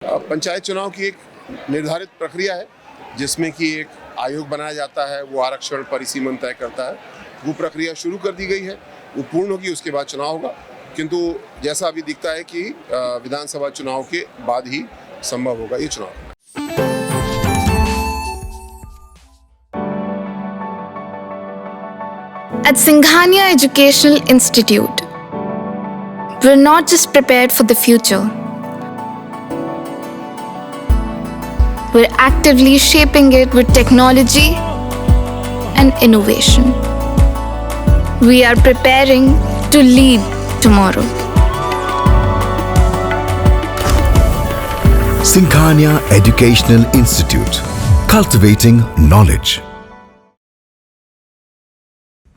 पंचायत चुनाव की एक निर्धारित प्रक्रिया है जिसमें कि एक आयोग बनाया जाता है, वो आरक्षण परिसीमन तय करता है। वो प्रक्रिया शुरू कर दी गई है, वो पूर्ण होगी, उसके बाद चुनाव होगा। किंतु जैसा अभी दिखता है कि विधानसभा चुनाव के बाद ही संभव होगा ये चुनाव। At Singhania Educational Institute, we're not just prepared for the future, we're actively shaping it with technology and innovation. We are preparing to lead tomorrow. Singhania Educational Institute, cultivating knowledge.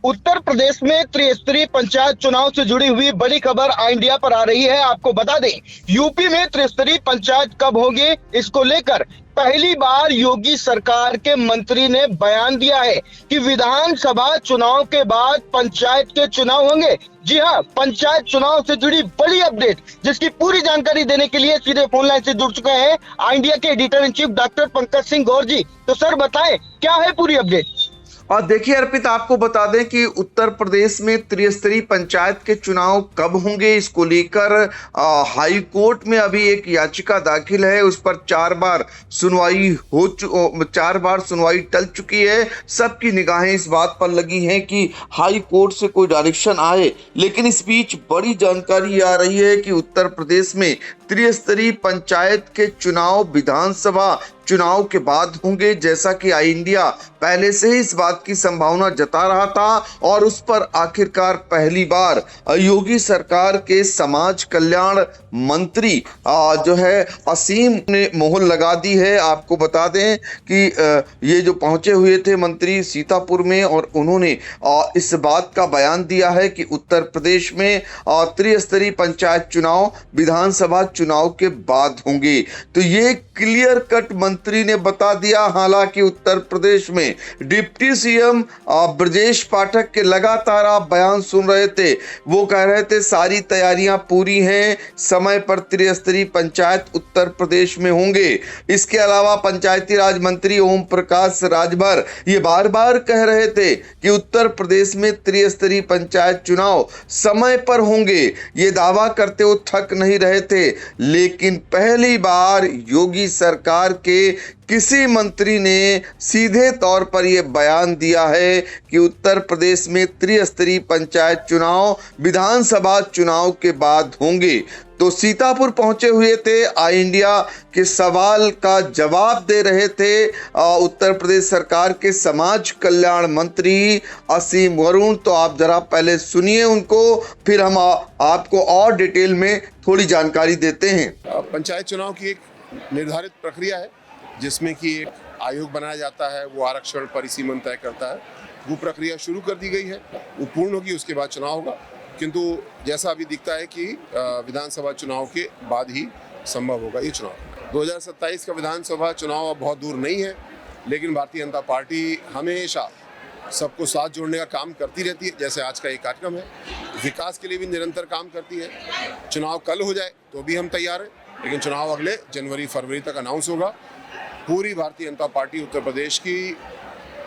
Uttar Pradesh में त्रिस्तरीय पंचायत चुनाव से जुड़ी हुई बड़ी खबर आई इंडिया पर आ रही है। आपको बता दें, यूपी में त्रिस्तरीय पंचायत कब होगी, इसको लेकर पहली बार योगी सरकार के मंत्री ने बयान दिया है कि विधानसभा चुनाव के बाद पंचायत के चुनाव होंगे। जी हां, पंचायत चुनाव से जुड़ी बड़ी अपडेट, जिसकी पूरी जानकारी देने के लिए सीधे फोन लाइन से जुड़ चुके हैं आई इंडिया के editor in chief doctor Pankaj Singh Gaur ji. तो सर बताएं, क्या है पूरी अपडेट? और देखिए अर्पित, आपको बता दें कि उत्तर प्रदेश में त्रिस्तरीय पंचायत के चुनाव कब होंगे, इसको लेकर हाई कोर्ट में अभी एक याचिका दाखिल है। उस पर 4 बार सुनवाई टल चुकी है। सबकी निगाहें इस बात पर लगी हैं कि हाई कोर्ट से कोई डायरेक्शन आए। लेकिन इस बीच बड़ी जानकारी आ रही है कि उत्तर प्रदेश में त्रिस्तरीय पंचायत के चुनाव विधानसभा चुनाव के बाद होंगे, जैसा कि आई इंडिया पहले से ही इस बात की संभावना जता रहा था। और उस पर आखिरकार पहली बार योगी सरकार के समाज कल्याण मंत्री जो है असीम ने मोहर लगा दी है। आपको बता दें कि ये जो पहुंचे हुए थे मंत्री सीतापुर में, और उन्होंने इस बात का बयान दिया है कि उत्तर प्रदेश में त्रिस्तरीय पंचायत चुनाव विधानसभा चुनाव के बाद होंगे। तो ये क्लियर कट मंत्री ने बता दिया। हालांकि उत्तर प्रदेश में डिप्टी सीएम ब्रजेश पाठक के लगातार आप बयान सुन रहे थे, वो कह रहे थे सारी तैयारियां पूरी हैं, समय पर त्रिस्तरीय पंचायत उत्तर प्रदेश में होंगे। इसके अलावा पंचायती राज मंत्री ओम प्रकाश राजभर ये बार बार कह रहे थे कि उत्तर प्रदेश में त्रिस्तरीय पंचायत चुनाव समय पर होंगे। ये दावा करते वो थक नहीं रहे थे। लेकिन पहली बार योगी सरकार के किसी मंत्री ने सीधे तौर पर यह बयान दिया है कि उत्तर प्रदेश में त्रिस्तरीय पंचायत चुनाव विधानसभा चुनाव के बाद होंगे। तो सीतापुर पहुंचे हुए थे, आई इंडिया के सवाल का जवाब दे रहे थे उत्तर प्रदेश सरकार के समाज कल्याण मंत्री असीम वरुण। तो आप जरा पहले सुनिए उनको, फिर हम आपको और डिटेल में थोड़ी जानकारी देते हैं। पंचायत चुनाव की एक निर्धारित प्रक्रिया है जिसमें कि एक आयोग बनाया जाता है, वो आरक्षण परिसीमन तय करता है। वो प्रक्रिया शुरू कर दी गई है, वो पूर्ण होगी, उसके बाद चुनाव होगा। किंतु जैसा अभी दिखता है कि विधानसभा चुनाव के बाद ही संभव होगा ये चुनाव। 2027 का विधानसभा चुनाव अब बहुत दूर नहीं है, लेकिन भारतीय जनता पार्टी हमेशा सबको साथ जोड़ने का काम करती रहती है। जैसे आज का ये कार्यक्रम है, विकास के लिए भी निरंतर काम करती है। चुनाव कल हो जाए तो भी हम तैयार हैं, लेकिन चुनाव अगले जनवरी फरवरी तक अनाउंस होगा। पूरी भारतीय जनता पार्टी उत्तर प्रदेश की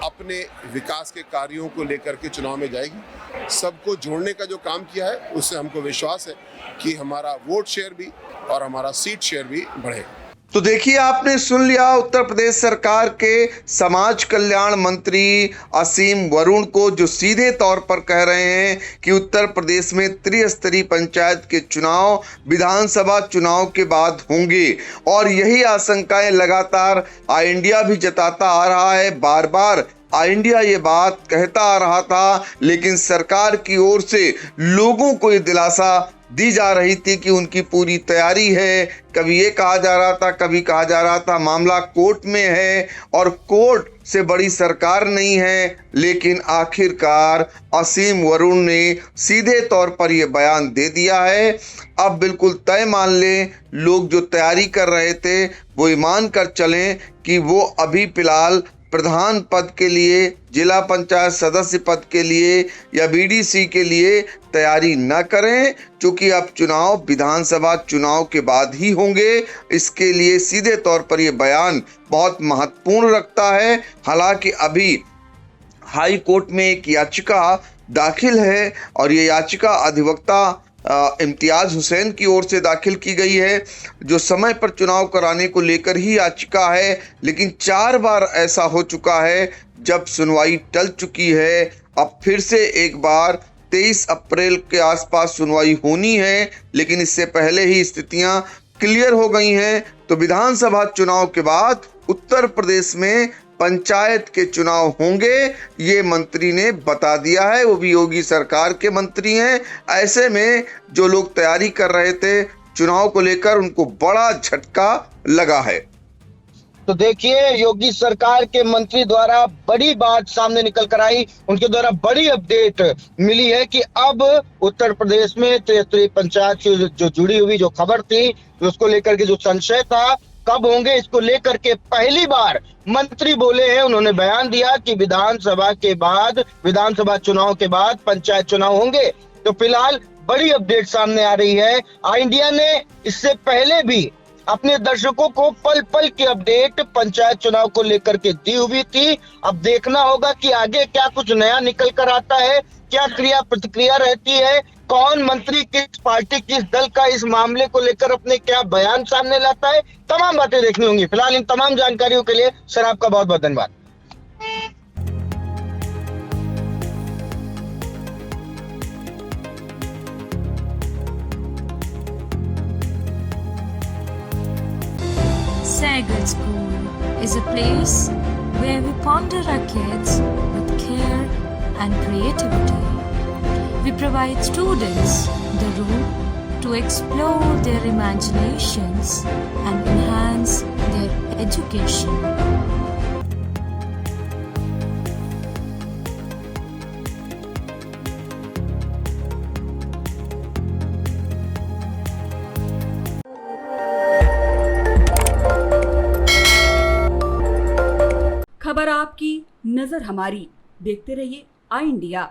अपने विकास के कार्यों को लेकर के चुनाव में जाएगी। सबको जोड़ने का जो काम किया है, उससे हमको विश्वास है कि हमारा वोट शेयर भी और हमारा सीट शेयर भी बढ़ेगा। तो देखिए, आपने सुन लिया उत्तर प्रदेश सरकार के समाज कल्याण मंत्री असीम वरुण को, जो सीधे तौर पर कह रहे हैं कि उत्तर प्रदेश में त्रिस्तरीय पंचायत के चुनाव विधानसभा चुनाव के बाद होंगे। और यही आशंकाएं लगातार आई इंडिया भी जताता आ रहा है। बार बार आई इंडिया ये बात कहता आ रहा था, लेकिन सरकार की ओर से लोगों को ये दिलासा दी जा रही थी कि उनकी पूरी तैयारी है। कभी ये कहा जा रहा था, कभी कहा जा रहा था मामला कोर्ट में है और कोर्ट से बड़ी सरकार नहीं है। लेकिन आखिरकार असीम वरुण ने सीधे तौर पर यह बयान दे दिया है। अब बिल्कुल तय मान लें, लोग जो तैयारी कर रहे थे वो ईमान कर चलें कि वो अभी फिलहाल प्रधान पद के लिए, जिला पंचायत सदस्य पद के लिए या बीडीसी के लिए तैयारी न करें, क्योंकि अब चुनाव विधानसभा चुनाव के बाद ही होंगे। इसके लिए सीधे तौर पर यह बयान बहुत महत्वपूर्ण रखता है। हालांकि अभी हाई कोर्ट में एक याचिका दाखिल है और ये याचिका अधिवक्ता इम्तियाज हुसैन की ओर से दाखिल की गई है, जो समय पर चुनाव कराने को लेकर ही याचिका है। लेकिन 4 बार ऐसा हो चुका है जब सुनवाई टल चुकी है। अब फिर से एक बार 23 अप्रैल के आसपास सुनवाई होनी है, लेकिन इससे पहले ही स्थितियां क्लियर हो गई हैं। तो विधानसभा चुनाव के बाद उत्तर प्रदेश में पंचायत के चुनाव होंगे, ये मंत्री ने बता दिया है। वो भी योगी सरकार के मंत्री हैं। ऐसे में जो लोग तैयारी कर रहे थे चुनाव को लेकर, उनको बड़ा झटका लगा है। तो देखिए, योगी सरकार के मंत्री द्वारा बड़ी बात सामने निकल कर आई। उनके द्वारा बड़ी अपडेट मिली है कि अब उत्तर प्रदेश में त्रिस्तरीय पंचायत से जो जुड़ी हुई जो खबर थी, उसको लेकर के जो संशय था कब होंगे, इसको लेकर के पहली बार मंत्री बोले हैं। उन्होंने बयान दिया कि विधानसभा चुनाव के बाद पंचायत चुनाव होंगे। तो फिलहाल बड़ी अपडेट सामने आ रही है। आई इंडिया ने इससे पहले भी अपने दर्शकों को पल पल की अपडेट पंचायत चुनाव को लेकर के दी हुई थी। अब देखना होगा कि आगे क्या कुछ नया निकल कर आता है, क्या क्रिया प्रतिक्रिया रहती है, कौन मंत्री किस पार्टी किस दल का इस मामले को लेकर अपने क्या बयान सामने लाता है। तमाम बातें देखनी होंगी। फिलहाल इन तमाम जानकारियों के लिए सर आपका बहुत बहुत धन्यवाद। Sagar School is a place where we ponder our kids with care and creativity. We provide students the room to explore their imaginations and enhance their education. खबर आपकी, नजर हमारी। देखते रहिए आई इंडिया।